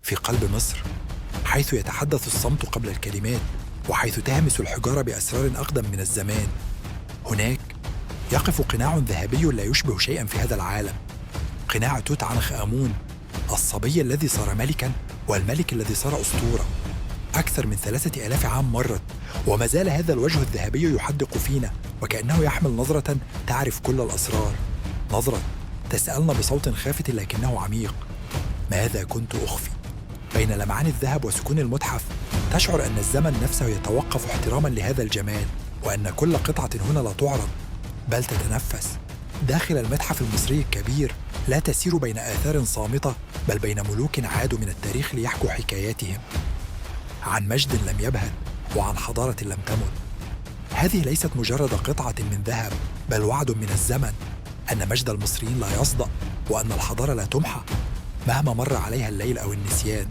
في قلب مصر، حيث يتحدث الصمت قبل الكلمات، وحيث تهمس الحجارة بأسرار أقدم من الزمان، هناك يقف قناع ذهبي لا يشبه شيئا في هذا العالم، قناع توت عنخ آمون، الصبي الذي صار ملكا والملك الذي صار أسطورة. أكثر من 3000 عام مرت، وما زال هذا الوجه الذهبي يحدق فينا، وكأنه يحمل نظرة تعرف كل الأسرار، نظرة تسألنا بصوت خافت لكنه عميق: ماذا كنت أخفي؟ بين لمعان الذهب وسكون المتحف تشعر أن الزمن نفسه يتوقف احتراما لهذا الجمال، وأن كل قطعة هنا لا تعرض بل تتنفس. داخل المتحف المصري الكبير لا تسير بين آثار صامتة، بل بين ملوك عادوا من التاريخ ليحكوا حكاياتهم عن مجد لم يبهد وعن حضارة لم تمت. هذه ليست مجرد قطعة من ذهب، بل وعد من الزمن أن مجد المصريين لا يصدأ، وأن الحضارة لا تمحى مهما مر عليها الليل أو النسيان.